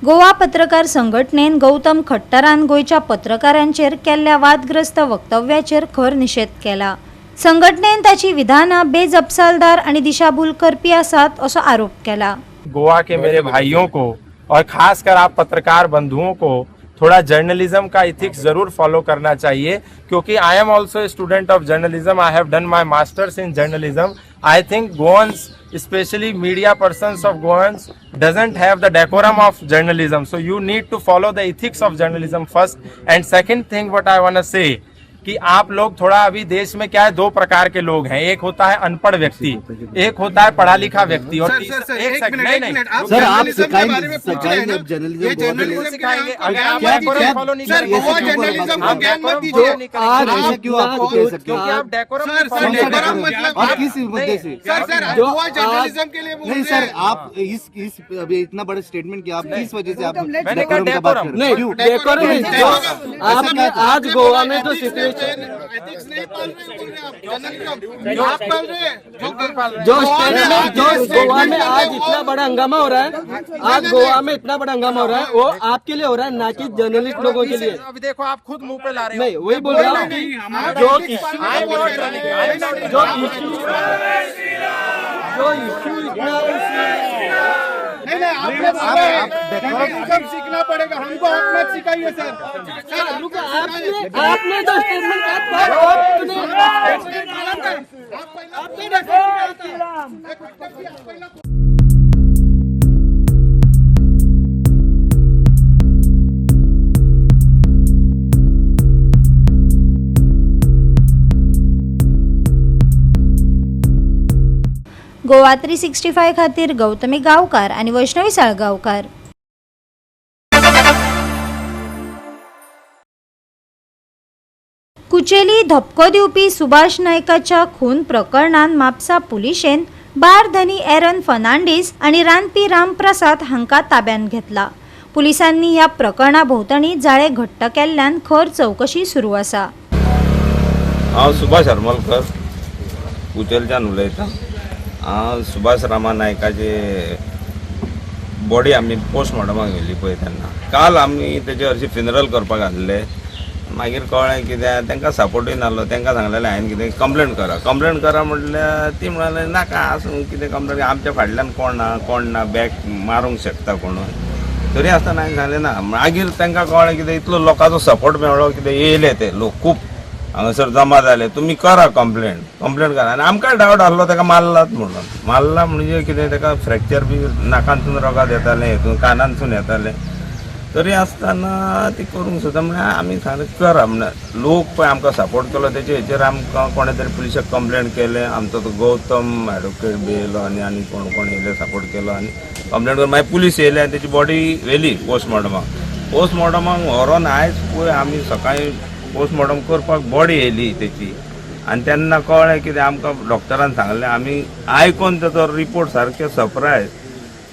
गोवा पत्रकार संघटनेन गौतम खट्टरान गोयच्या पत्रकारांचेर केल्ल्या वादग्रस्त वक्तव्याचेर खर निषेध केला। संघटनेन ताची विधानां बेजबाबदार आणि दिशाभूल करपी आसात असो आरोप केला। गोवा के मेरे भाइयों को और खासकर आप पत्रकार बंधुओं को थोड़ा जर्नलिज्म का इथिक्स जरूर फॉलो करना चाहिए, क्योंकि I am also a student of journalism. I have done my masters in journalism. I think गोवंस, especially media persons of Goans, doesn't have the decorum of journalism. So you need to follow the ethics of journalism first. And second thing what I want to say कि आप लोग थोड़ा अभी देश में क्या है, दो प्रकार के लोग हैं। एक होता है अनपढ़ व्यक्ति, एक होता है पढ़ा लिखा व्यक्ति। और एक सेकंड नहीं सर, आप सिखाएंगे जर्नलिज्म सिखाएंगे। अगर आप क्या फॉलो नहीं सर, करेंगे, गोवा जर्नलिज्म को ज्ञान मत दीजिए। आप क्यों आपको कह सकते क्योंकि हो? आप डेकोरम डेकोरम मतलब और किस मुद्दे से? सर गोवा जर्नलिज्म के लिए नहीं सर, आप इस अभी इतना बड़ा स्टेटमेंट किया, आप किस वजह से आप डेकोरम का बात कर रहे हैं? नहीं, डेकोरम आपने आज गोवा में जो सिचुएशन एथिक्स नहीं पाल रहे बोल रहे आप पाल रहे हैं जो गोवा में आज इतना बड़ा हंगामा हो रहा है, आज गोवा में इतना बड़ा हंगामा हो रहा है, वो आपके लिए हो रहा है, ना कि जर्नलिस्ट लोगों के लिए। अभी देखो आप खुद मुंह पे ला रहे हो। नहीं, वही बोल रहा हूँ कि जो इश्यू जर्नलिज्म सीखना पड़ेगा हमको, आप मत सिखाइए सर। आपने जो स्टेटमेंट गोवा 365 खातीर गौतमी गांवकार आणि वैष्णवी साळगांवकार। कुचेली धपको दिवपी सुभाष नायकाच्या खून प्रकरणात म्हापसा पुलिशेन बारधनी एरन फर्नांडीस आणि रानपी रामप्रसाद हांकां ताब्यात घेतला। पुलिसांनी ह्या प्रकरणा भोवतणी जाळे घट्ट केल्ल्यान खर चौकशी सुरू आसा। हांव सुभाष हरमलकर कुचेलच्यान उलयतां। हांव सुभाष रामा नायकाचे बॉडी आमी पोस्टमॉर्टमाक व्हेली पळय तेन्ना काल आमी तेजे हरशी फिनरल करपाक घातले। मागीर कळ्ळें कित्याक तांकां सपोर्टूय नासलो, तांकां सांगलेलें हांवें कितें कंप्लेंट करा म्हटल्यार ती म्हणाले नाका आसूं कितें कंप्लेंट, आमच्या फाटल्यान कोण ना बॅक मारूंक शकता कोण। तरी आसतना हांवें सांगलें ना। मागीर तांकां कळ्ळें कितें इतलो लोकांचो सपोर्ट मेळ्ळो, कितें येयले ते लोक खूब हांगासर जमा जाले, तुमी करा कंप्लेंट करा। आनी आमकां डावट आसलो ताका मारलात म्हणून। मारला म्हणजे कितें ताका फ्रॅक्चर बी नाकांतसून रगत येतालें, हितून कानांतसून येतालें। तरी आसतना ती करूंक सोदता म्हळ्यार आमी सांगलें करा म्हळ्यार लोक पळय आमकां सपोर्ट केलो, तेचे हेचेर आमकां कोणें तरी पुलिसाक कंप्लेंट केलें। आमचो तो गौतम एडवोकेट बी येयलो आनी कोण येयले सपोर्ट केलो आनी कंप्लेंट करून मागीर पुलीस येयले आनी तेची बॉडी व्हेली पोस्टमॉर्टमाक व्हरोन आयज पळय आमी सकाळीं पोस्टमॉर्टम करपाक बॉडी येयली तेची। आनी तेन्ना कळ्ळें कितें आमकां डॉक्टरान सांगलें, आमी आयकून ताचो रिपोर्ट सारके सरप्रायज,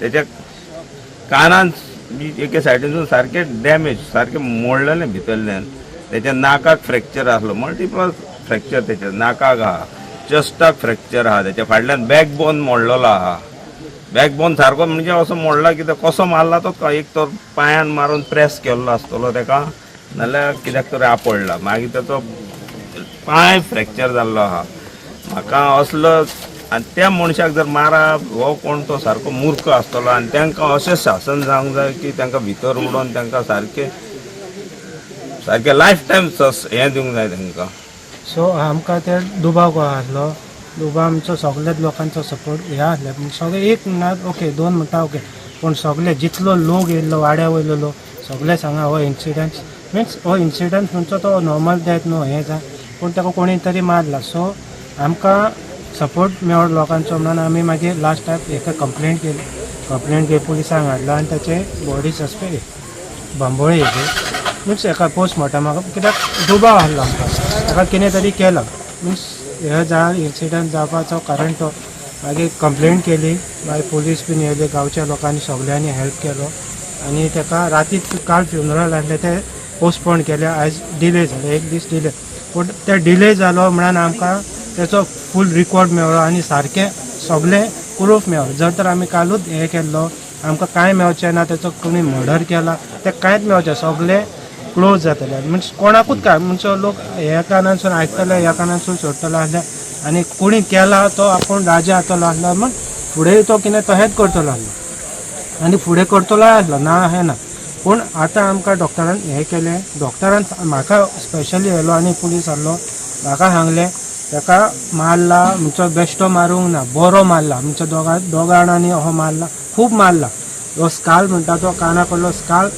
तेच्या कानान एके सायडीनसून सारके डॅमेज सारके मोडलेलें भितरल्यान, तेच्या नाकाक फ्रॅक्चर आसलो, मल्टिपल फ्रॅक्चर तेच्या नाकाक आहा, चस्टाक फ्रॅक्चर आहा, तेच्या फाटल्यान बॅकबोन मोडलेलो आहा। बॅकबोन सारको म्हणजे असो मोडला कितें कसो मारला तो एक तर पांयान मारून प्रेस केल्लो आसतलो तेका, नाल्यार कित्याक तरी आपडला। मागीर ताचो पांय फ्रॅक्चर जाल्लो आहा। म्हाका असलो आनी त्या मनशाक जर मारप हो कोण तो सारको मूर्ख आसतलो आनी तांकां अशें शासन जावंक जाय की तांकां भितर उडोवन तांकां सारके लायफ टायम हें दिवंक जाय तांकां। सो आमकां ते दुबाव आसलो, दुबाव आमचो सगळ्याच लोकांचो सपोर्ट हे आसले, पूण सगळे एक म्हणल्यार ओके, दोन म्हणटा ओके, पूण सगळे जितलो लोक येयल्लो वाड्या वयलो लोक सगळे सांगा हो इन्सिडंट मिन्स हो इन्सिडंट म्हणचो तो नॉर्मल डेथ न्हू हें जाय, पूण ताका कोणी तरी मारला। सो आमकां सपोर्ट मेळ्ळो लोकांचो म्हणून आमी मागीर लास्ट टायम हेका कंप्लेंट केली पुलिसांक हाडलो आनी ताचे बॉडी सस्पेक्ट बांबोळे येयली मिन्स हेका पोस्टमॉर्टमाक, कित्याक दुबाव आसलो आमकां, ताका कितें तरी केलां मिन्स हे इन्सिडंट जावपाचो कारण तो। मागीर कंप्लेंट केली, मागीर पुलीस बीन येयले, गांवच्या लोकांनी सगळ्यांनी हेल्प केलो आनी ताका राती काल फ्युनरल आसलें ते पोस्टपोन केले, आयज डिले जाले, एक दीस डिले, पूण ते डिले जालो म्हणून आमकां तेचो फूल रिकॉर्ड मेळ्ळो आनी सारके सगळे प्रूफ मेळ्ळो। जर तर आमी कालूच हें केल्लो आमकां कांय मेळचें ना, तेचो कोणी मर्डर केला तें कांयच मेळचें, सगळे क्लोज जातले. मिन्स कोणाकूच काय म्हणजे लोक ह्या कानासून आयकतले, ह्या कानासून सोडटलो आसले, आनी कोणी केला तो आपूण राजा जातलो आसलो, मग फुडें तो कितें तहेंच करतलो आसलो आनी फुडें करतलोय आसलो, ना हें ना. पूण आतां आमकां डॉक्टरान हें केलें, डॉक्टरान म्हाका स्पेशली येयलो आनी पुलीस आहलो, म्हाका सांगलें ताका मारला म्हणचो बेश्टो मारूंक ना, बरो मारला म्हणचो दोगा जाणांनी हो मारला, खूब मारला. तो स्काल म्हणटा तो काना कडलो स्काल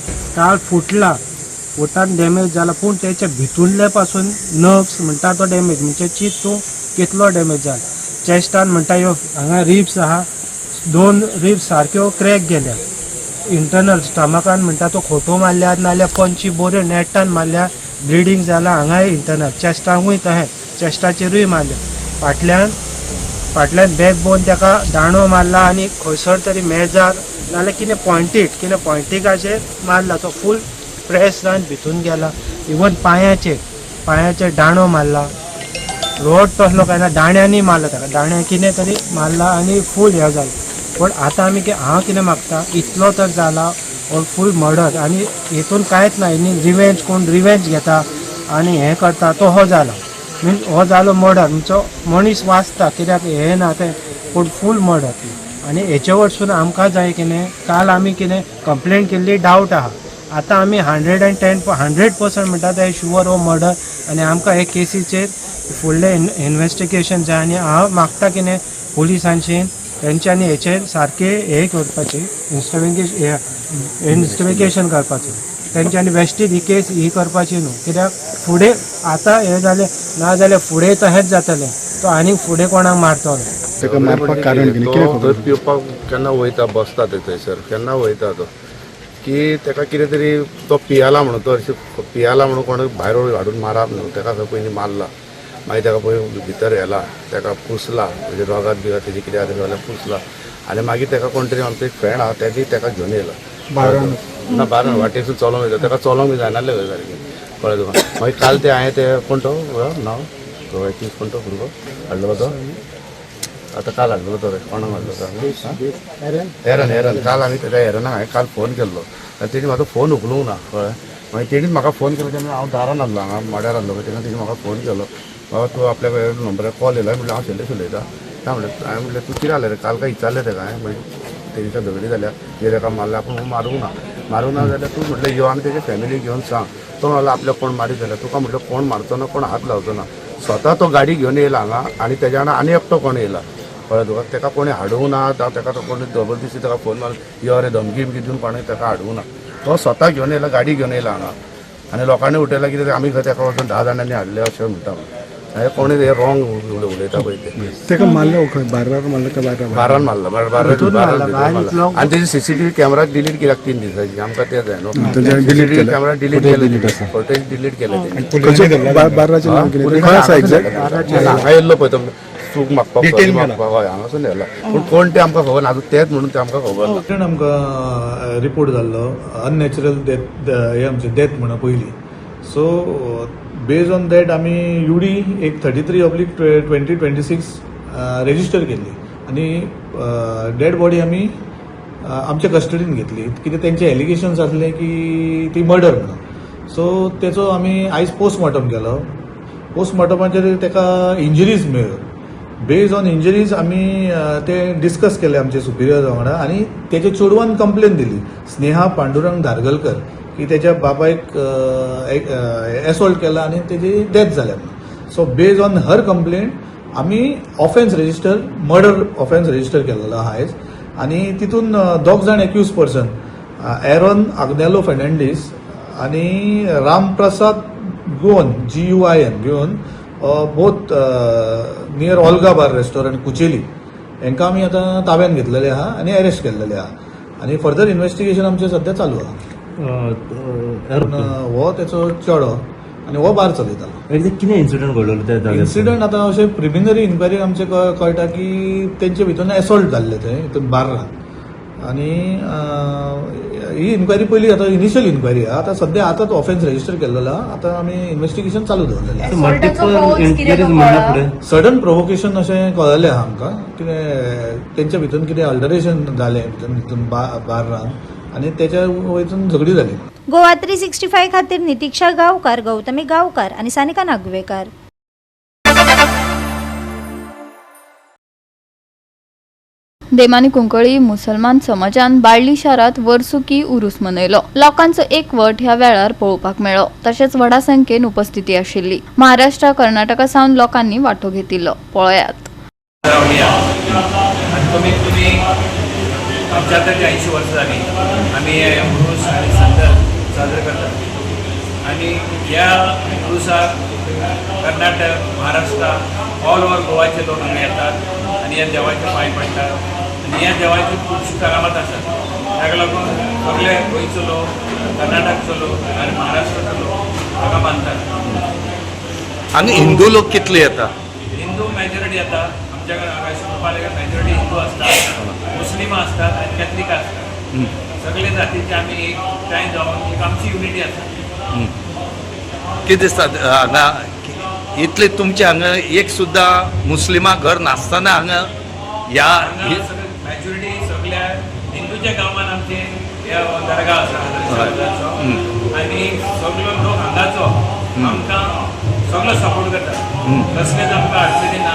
फुटान डॅमेज जाला, पूण तेच्या भितूरले पासून नर्व्स म्हणटा तो डॅमेज, म्हणजे चिंत तूं कितलो डॅमेज जाला. चेस्टान म्हणटा ह्यो हांगा रिब्स आहा, 2 रिब्स सारक्यो क्रॅक गेल्या. इंटरनल स्टमकान म्हणटा तो खोटो मारल्यात, नाल्यार पंची बऱ्यो नेटान मारल्या, ब्लिडींग जाला हांगाय इंटरनल, चेस्टाकूय तहें, चेस्टाचेरूय मारल्या. फाटल्यान बॅकबोन ताका दांडो मारला आनी खंयसर तरी मेजार नाल्यार कितें पॉयंटिकाचेर मारला, तो फूल प्रेस जावन भितून गेला. इवन पांयाचेर दांडो मारला, रोड तसलो काय ना, दांड्यांनी मारला ताका, दांड्या कितें तरी मारला आनी फूल हें जालें. पण आतां हांव कितें मागता, इतलो तर जाला और फूल मर्डर आनी हितून कांयच ना, कोण रिवेंज घेता आनी हें करता तो हो जाला. मिन्स हो जालो मर्डर, म्हणजे मनीस वाचता कित्याक हें ना तें, पूण फूल मर्डर. आनी हेचे वरसून आमकां जाय कितें, काल आमी कितें कंप्लेंट केल्ली, डावट आहा. आतां आमी 100% म्हणटा तें शुअर हो मर्डर, आनी आमकां हे केसीचेर फुडलें इन्वेस्टिगेशन जाय. आनी हांव मागता कितें पुलिसांची तेंच्यांनी हेचेर सारकें हें करपाचें, इन्वेस्टिगेशन करपाचें, तेंच्यांनी बेश्टीच ही केस ही करपाची न्हू. कित्याक फुडें आतां हें जालें ना जाल्यार फुडें तहेंच जातलें, तो आनीक फुडें कोणाक मारतलो. ताका मारपाक कारण कितें थंय पिवपाक केन्ना वयता, बसता थंयसर केन्ना वयता तो, की ताका कितें तरी तो पियाला म्हणून, तो पियाला म्हणून कोण भायर हाडून मारप न्हू, ताका खंय पयलीं मारला, मागीर ताका पळय भितर येला, ताका पुसला, म्हणजे रोगात बिगात तेजी कितें आसा जाल्यार पुसला, आनी मागीर ताका कोण तरी आमचो एक फ्रेंड आहा तेजी ताका घेवन येयला ना बारान वाटेसून चलोंक वयता, ताका चलोंक बी जायनासलें खंय सारकें, कळ्ळें तुका. मागीर काल ते हांवें ते कोण तो नांव तो कोण तो भुरगो हाडलो तो, आतां काल हाडलो तो कोणाक हाडलो तो एरन, काल आमी तेका एरनाक हांवें काल फोन केल्लो आनी तेणी म्हाजो फोन उखलूंक ना, कळ्ळें. मागीर तेणीच म्हाका फोन केलो, तेन्ना हांव दारान आहलो, हांगा माड्यार आहलो, तेन्ना तेणी म्हाका फोन केलो, बाबा तूं आपल्या नंबरार कॉल येयला. म्हटल्यार हांव शेल्ले उलयतां. हांवें म्हटलें तूं कितें जालें रे, काल काय विचारलें तेका हांवें, मागीर तेंच्या झगडी जाल्या, हे ताका मारल्या, पूण मारूंक ना जाल्यार तूं म्हटलें यो आनी तेजे फॅमिली घेवन सांग. तो म्हणलो आपल्याक कोण मारीत जाल्यार तुका म्हटलं कोण मारचो ना, कोण हात लावचो ना. स्वता तो गाडी घेवन येयला हांगा आनी तेज्या वांगडा आनी एकटो कोण येयला, कळ्ळें तुका. ताका कोणी हाडूंक ना, ताका तो कोणी जबरदस्ती ताका फोन मारून यो रे धमकी बिमकी दिवन कोणें ताका हाडूंक ना. तो स्वता घेवन येयला, गाडी घेवन येयला हांगा, आनी लोकांनी उठयला कितें आमी खंय ताका वचून 10 जाणांनी हाडले अशें म्हणटा. हे कोणी हे रॉंग उलयता पळय ताका मारलो खंय, बारार मारलो काय बारान मारला, आनी तेजी CCTV कॅमेरा डिलीट केल्याक 3 दिसांची, आमकां ते जाय न्हू. CCTV कॅमेरा डिलीट केले, फुटेज डिलीट केले हांगा येयल्लो पळय तो चूक मागपाक हय हांगासून येयला, पूण कोण ते आमकां खबर ना, तेच म्हणून ते आमकां खबर ना. आमकां रिपोर्ट जाल्लो अननॅचरल डेथ, हे आमचे डेथ म्हणा पयलीं. सो बेज ऑन दॅट आमी UD एक 33/2026 रेजिस्टर केल्ली आनी डेड बॉडी आमी आमच्या कस्टडीन घेतली, कितें तेंचे एलिगेशन्स आसले की ती मर्डर म्हणून. सो तेचो आमी आयज पोस्टमॉर्टम केलो. पोस्टमॉर्टमाचेर ताका इंजरीज मेळ्ळ्यो. बेज ऑन इंजरीज आमी ते डिस्कस केले आमचे सुपिरियर वांगडा, आनी तेच्या चेडवान कंप्लेन दिली, स्नेहा पांडुरंग धारगलकर, की त्याच्या बापायक एसॉल्ट केला आनी तेजी डेथ जाल्या. So based on her complaint आमी offence register, murder offence register केलेलो आहा आयज. आनी तितून 2 जाण एक्यूज पर्सन, एरॉन आग्नेलो फेर्नांडीस आनी Ramprasad Guin GUIN both near Olga bar restaurant Kucheli, हांकां आमी आतां ताब्यान घेतलेले आहा आनी अरेस्ट केल्लेले आहा. आनी फर्दर इन्वेस्टिगेशन आमचें सद्या चालू आहा. हो तेचो चेडो आनी हो बार चलयतालो. कितें इन्सिडंट घडलो? इन्सिडंट आतां अशें प्रिलिमिनरी इन्क्वायरी आमचे कळटा की तेंचे भितर एसॉल्ट जाल्ले थंय हितून बार्रान, आनी ही इन्क्वायरी पहिली आता इनिशियल इन्क्वायरी आहा. आता सध्या आताच ऑफेन्स रजिस्टर केलेला आहा. आता आमी इन्व्हेस्टिगेशन चालू दवरलेलें. सडन प्रोवोकेशन अशें कळलें आहा आमकां. कितें तेंच्या भितून कितें अल्टरेशन जालें भितून बार्रान आनी तेच्या वयतून झगडी जाली. गोवा 365 खातीर नितीक्षा गांवकार, गौतमी गांवकार आणि सानिका नागवेकर. देमानी कुंकळी मुसलमान समाजान बाळ्ळी शारात वर्सुकी उरूस मनयलो. लोकांचो एकवट ह्या वेळार पळोवपाक मेळ्ळो. तशेंच व्हडा संख्येन उपस्थिती आशिल्ली. महाराष्ट्र, कर्नाटका सावन लोकांनी वांटो घेतिल्लो. पळयात. आमच्या आता 80 वर्ष झाली आम्ही उरूस आणि संदल साजरे करतात आणि या उरूसाक कर्नाटक, महाराष्ट्र, ऑल ओव्हर गोवाचे लोक हांगा येतात आणि या देवाचे पांय पडटात आणि या देवाची खुबशी करामत आसात. ताका लागून सगळे गोंयचो लोक, कर्नाटकचो लोक आणि महाराष्ट्राचो लोक हांगा मानतात. आणि हिंदू लोक कितले येता? हिंदू मेजॉरिटी येता. आमच्या मेजॉरिटी हिंदू असतात, मुस्लिम असतात आणि कॅथलिक असतात. सगळे जातीचे आम्ही एक टायम जाऊन एक आमची युनिटी आसा. कितें दिसता हांगा इतले तुमचे हांगा एक सुद्धा मुस्लिमा घर नासतना हांगा ह्या मेजॉरिटी सगळ्या हिंदूच्या गांवांत आमचे दर्गा आसा आणि सगळो लोक हांगाचो आमकां सगळो सपोर्ट करता. कसलेच आमकां अडचणी ना,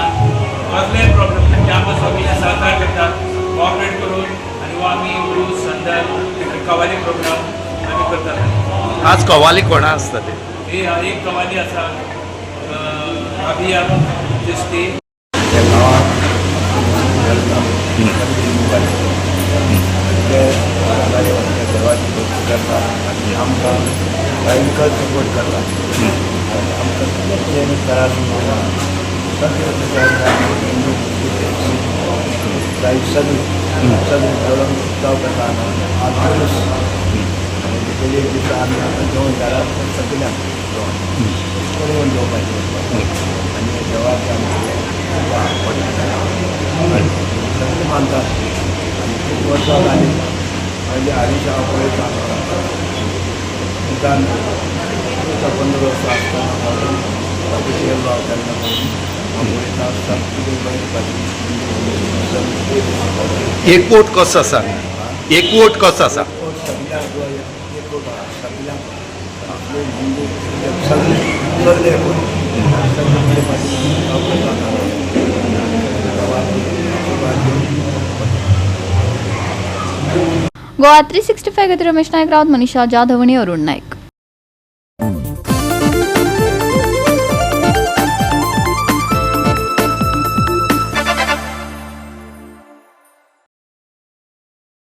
कसलेय प्रॉब्लेम ना. ते आमकां सगळे सहकार्य करतात, कॉपरेट करून आणि वो आमी उरूस, संदल, कवाली प्रोग्राम आमी करतात. आज कवाली कोणा आसता ते? ही एक कवाली आसा अभिया दिसती. देवाची भक्ती करतात आणि आमकां भयंकर सपोर्ट करतात. आमकां कितें करार सगळी जोडून उत्सव करता. आज पयले दिसा आमी आतां जेवण घरात सगळ्यांक करून जेवपाचें आनी देवाचें सगळे मानतात. आनी खूब वर्सां जालीं पयलीं हरीश हांव पळयता निदान 15 वर्सां आसतना ऑफिस गेल्लो हांव तेन्ना हांव पळयता एकवट कसो आसा? एकवट कसो आसा? सगळ्यांक एकवट आहा. सगळ्यांक आपले हिंदू सगळे सगळे गोवा 365 खातीर रमेश नायक, रावत मनीषा जाधव आणि अरुण नायक.